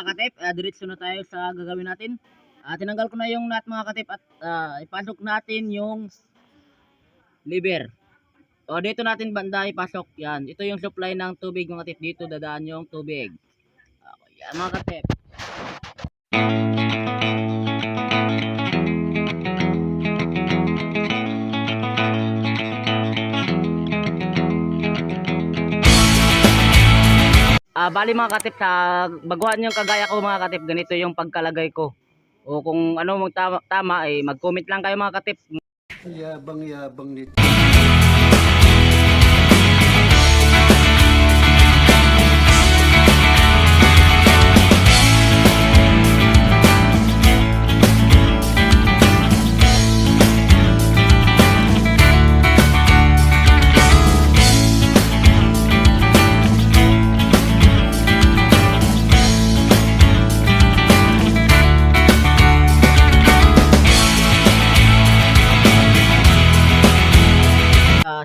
mga katip, diretso na tayo sa gagawin natin. Tinanggal ko na yung nut mga katip at ipasok natin yung lever. O dito natin banda ipasok yan. Ito yung supply ng tubig mga katip. Dito dadaan yung tubig. Okay, yan mga katip. Bali mga katip, sa baguhan yung kagaya ko mga katip, ganito yung pagkalagay ko. O kung ano tama eh, mag-comment lang kayo mga katip. Yabang nito.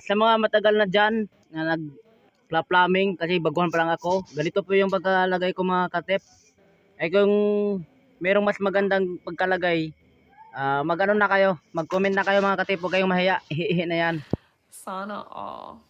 Sa mga matagal na dyan na nag-plumbing, kasi baguhan pa lang ako, ganito po yung pagkalagay ko mga katip. Ay kung merong mas magandang pagkalagay, mag-ano na kayo, mag-comment na kayo mga katip, huwag kayong mahiya, ihihi na yan. Sana all.